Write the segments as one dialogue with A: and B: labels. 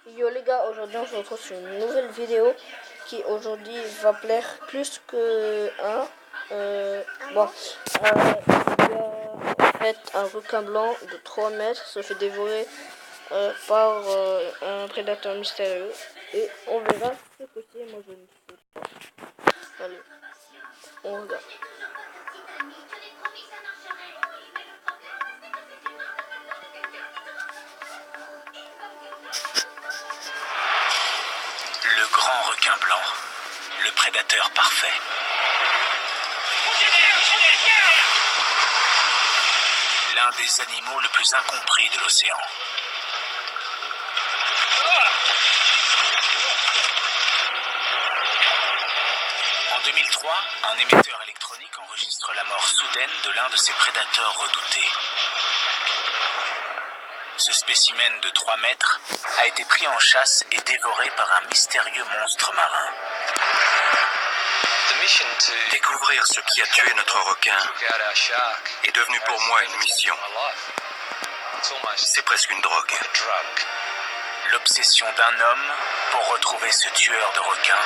A: Yo les gars, aujourd'hui on se retrouve sur une nouvelle vidéo qui aujourd'hui va plaire plus que un. Il y a en fait un requin blanc de 3 mètres se fait dévorer par un prédateur mystérieux et on verra ce que c'est. Moi je ne sais pas. Allez, on regarde.
B: Le grand requin blanc, le prédateur parfait. L'un des animaux le plus incompris de l'océan. En 2003, un émetteur électronique enregistre la mort soudaine de l'un de ses prédateurs redoutés. Ce spécimen de 3 mètres a été pris en chasse et dévoré par un mystérieux monstre marin.
C: Découvrir ce qui a tué notre requin est devenu pour moi une mission. C'est presque une drogue.
B: L'obsession d'un homme pour retrouver ce tueur de requins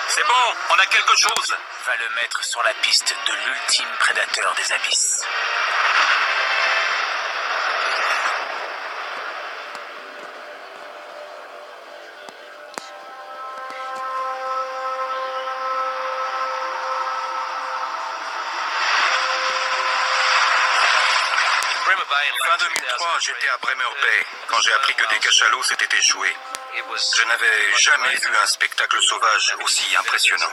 C: C'est bon, on a quelque chose.
B: va le mettre sur la piste de l'ultime prédateur des abysses.
C: Fin 2003, j'étais à Bremer Bay quand j'ai appris que des cachalots s'étaient échoués. Je n'avais jamais vu un spectacle sauvage aussi impressionnant.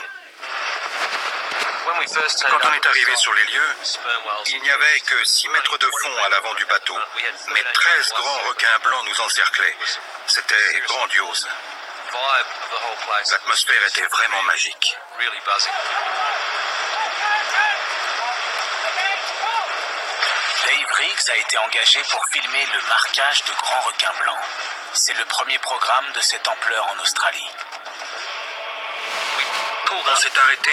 C: Quand on est arrivé sur les lieux, il n'y avait que 6 mètres de fond à l'avant du bateau, mais 13 grands requins blancs nous encerclaient. C'était grandiose. L'atmosphère était vraiment magique.
B: Dave Riggs a été engagé pour filmer le marquage de grands requins blancs. C'est le premier programme de cette ampleur en Australie.
C: On s'est arrêté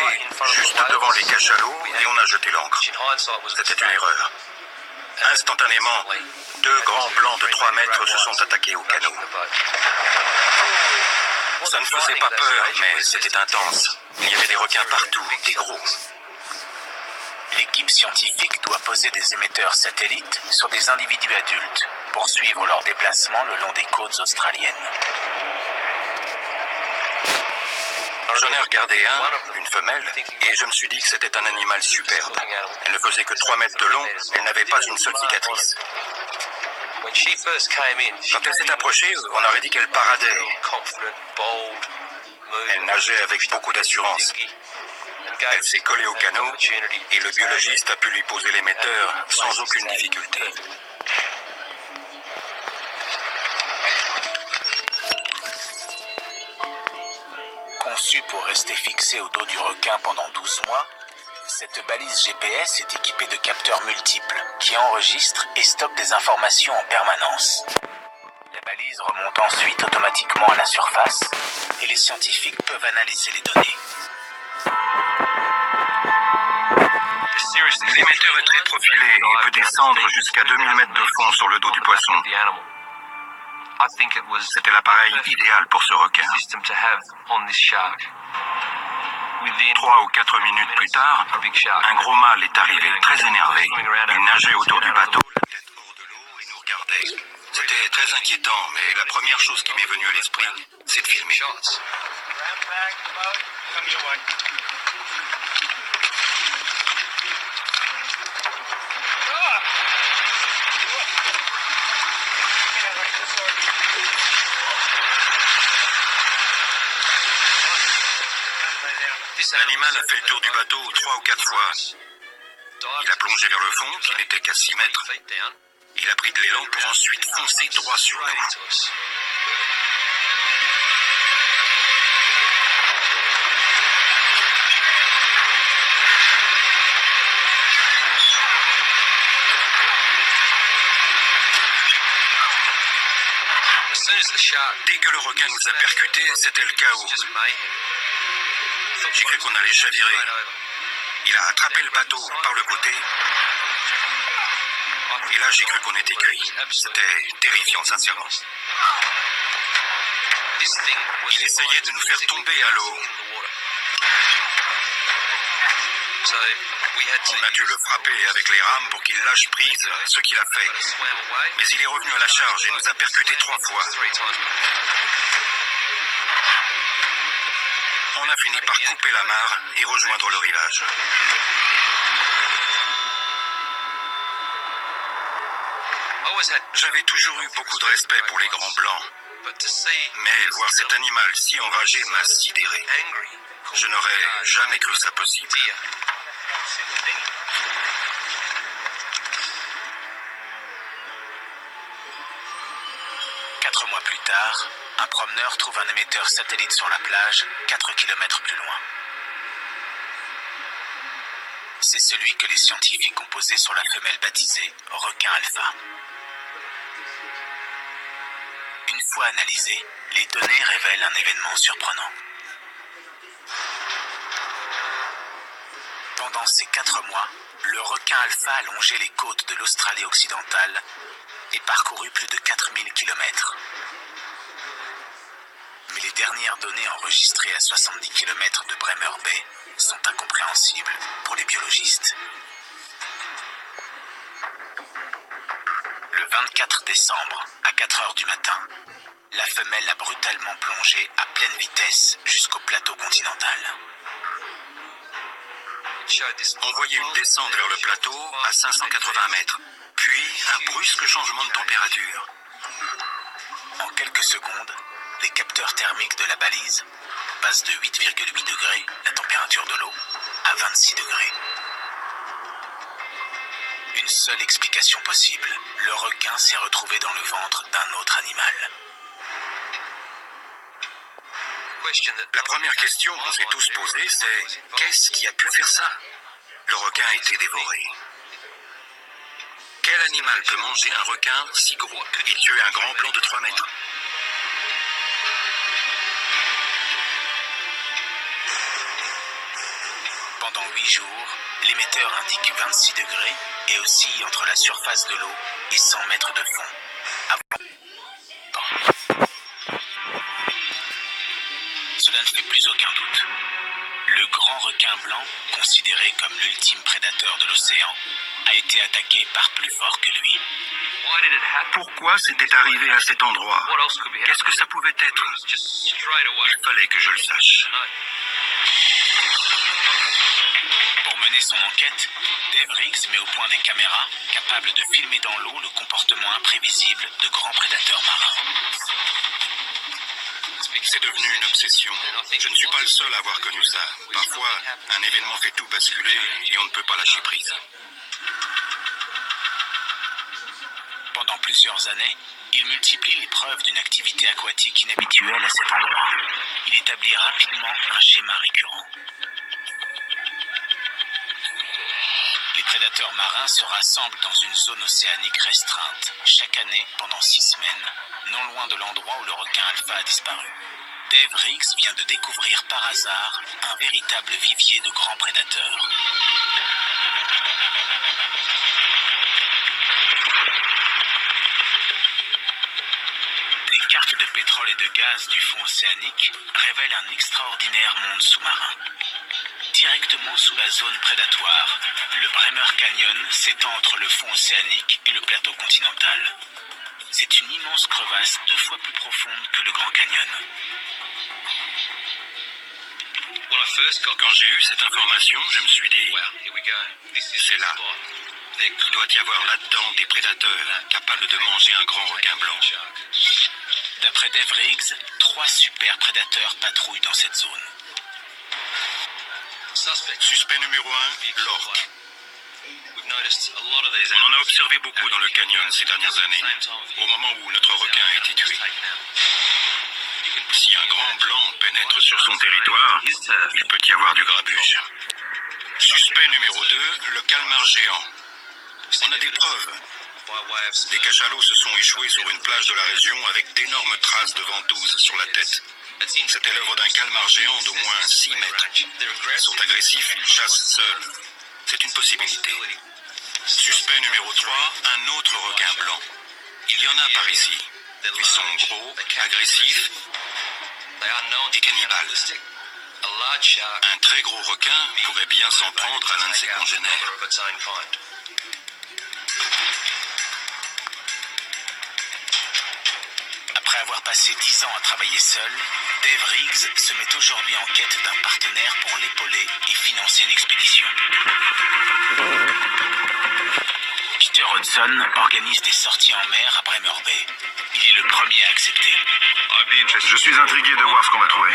C: juste devant les cachalots et on a jeté l'ancre. C'était une erreur. Instantanément, 2 grands blancs de 3 mètres se sont attaqués au canot. Ça ne faisait pas peur, mais c'était intense. Il y avait des requins partout, des gros.
B: L'équipe scientifique doit poser des émetteurs satellites sur des individus adultes pour suivre leur déplacement le long des côtes australiennes.
C: J'en ai regardé un, une femelle, et je me suis dit que c'était un animal superbe. Elle ne faisait que 3 mètres de long, elle n'avait pas une seule cicatrice. Quand elle s'est approchée, on aurait dit qu'elle paradait. Elle nageait avec beaucoup d'assurance. Elle s'est collée au canot et le biologiste a pu lui poser l'émetteur sans aucune difficulté.
B: Conçue pour rester fixée au dos du requin pendant 12 mois, cette balise GPS est équipée de capteurs multiples qui enregistrent et stockent des informations en permanence. La balise remonte ensuite automatiquement à la surface et les scientifiques peuvent analyser les données.
C: L'émetteur est très profilé et peut descendre jusqu'à 2000 mètres de fond sur le dos du poisson. C'était l'appareil idéal pour ce requin. 3 ou 4 minutes plus tard, un gros mâle est arrivé, très énervé. Il nageait autour du bateau, la tête hors de l'eau et nous regardait. C'était très inquiétant, mais la première chose qui m'est venue à l'esprit, c'est de filmer. L'animal a fait le tour du bateau 3 ou 4 fois. Il a plongé vers le fond, qui n'était qu'à 6 mètres. Il a pris de l'élan pour ensuite foncer droit sur nous. Dès que le requin nous a percutés, c'était le chaos. J'ai cru qu'on allait chavirer. Il a attrapé le bateau par le côté. Et là, j'ai cru qu'on était cuit. C'était terrifiant, sincèrement. Il essayait de nous faire tomber à l'eau. On a dû le frapper avec les rames pour qu'il lâche prise, ce qu'il a fait. Mais il est revenu à la charge et nous a percuté 3 fois. On a fini par couper la mare et rejoindre le rivage. J'avais toujours eu beaucoup de respect pour les grands blancs, mais voir cet animal si enragé m'a sidéré. Je n'aurais jamais cru ça possible.
B: 4 mois plus tard, un promeneur trouve un émetteur satellite sur la plage, 4 km plus loin. C'est celui que les scientifiques ont posé sur la femelle baptisée requin alpha. Une fois analysées, les données révèlent un événement surprenant. Pendant ces 4 mois, le requin alpha a longé les côtes de l'Australie occidentale et parcouru plus de 4000 km. Mais les dernières données enregistrées à 70 km de Bremer Bay sont incompréhensibles pour les biologistes. Le 24 décembre, à 4 heures du matin, la femelle a brutalement plongé à pleine vitesse jusqu'au plateau continental.
C: On voyait une descente vers le plateau à 580 mètres, puis un brusque changement de température.
B: En quelques secondes, les capteurs thermiques de la balise passent de 8,8 degrés, la température de l'eau, à 26 degrés. Une seule explication possible, le requin s'est retrouvé dans le ventre d'un autre animal.
C: La première question qu'on s'est tous posée, c'est qu'est-ce qui a pu faire ça? Le requin a été dévoré. Quel animal peut manger un requin si gros et tuer un grand blanc de 3 mètres?
B: Pendant 8 jours, l'émetteur indique 26 degrés et oscille entre la surface de l'eau et 100 mètres de fond. Cela ne fait plus aucun doute. Le grand requin blanc, considéré comme l'ultime prédateur de l'océan, a été attaqué par plus fort que lui.
C: Pourquoi c'était arrivé à cet endroit? Qu'est-ce que ça pouvait être? Il fallait que je le sache.
B: Pour mener son enquête, Dave Riggs met au point des caméras capables de filmer dans l'eau le comportement imprévisible de grands prédateurs marins.
C: C'est devenu une obsession. Je ne suis pas le seul à avoir connu ça. Parfois, un événement fait tout basculer et on ne peut pas lâcher prise.
B: Pendant plusieurs années, il multiplie les preuves d'une activité aquatique inhabituelle à cet endroit. Il établit rapidement un schéma récurrent. Les prédateurs marins se rassemblent dans une zone océanique restreinte, chaque année pendant 6 semaines, non loin de l'endroit où le requin alpha a disparu. Dave Riggs vient de découvrir par hasard un véritable vivier de grands prédateurs. Des cartes de pétrole et de gaz du fond océanique révèlent un extraordinaire monde sous-marin. Directement sous la zone prédatoire, le Bremer Canyon s'étend entre le fond océanique et le plateau continental. C'est une immense crevasse 2 fois plus profonde que le Grand Canyon.
C: Quand j'ai eu cette information, je me suis dit, c'est là. Il doit y avoir là-dedans des prédateurs capables de manger un grand requin blanc.
B: D'après Dave Riggs, 3 super prédateurs patrouillent dans cette zone.
C: Suspect numéro 1, l'orque. On en a observé beaucoup dans le canyon ces dernières années, au moment où notre requin a été tué. Si un grand blanc pénètre sur son territoire, il peut y avoir du grabuge. Suspect numéro 2, le calmar géant. On a des preuves. Des cachalots se sont échoués sur une plage de la région avec d'énormes traces de ventouse sur la tête. C'était l'œuvre d'un calmar géant d'au moins 6 mètres. Ils sont agressifs, ils chassent seuls. C'est une possibilité. Suspect numéro 3, un autre requin blanc. Il y en a par ici. Ils sont gros, agressifs et cannibales. Un très gros requin pourrait bien s'en prendre à l'un de ses congénères.
B: Après avoir passé 10 ans à travailler seul, Dave Riggs se met aujourd'hui en quête d'un partenaire pour l'épauler et financer une expédition. Peter Hudson organise des sorties en mer à Bremer Bay. Il est le premier à accepter.
C: Je suis intrigué de voir ce qu'on va trouver.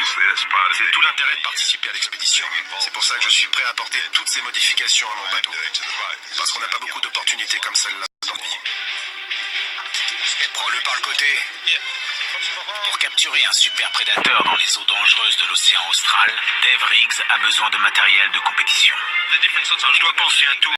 C: C'est tout l'intérêt de participer à l'expédition. C'est pour ça que je suis prêt à apporter toutes ces modifications à mon bateau. Parce qu'on n'a pas beaucoup d'opportunités comme celle-là aujourd'hui.
B: Prends-le par le côté. Pour capturer un super prédateur dans les eaux dangereuses de l'océan austral, Dave Riggs a besoin de matériel de compétition.
C: Je dois penser à tout.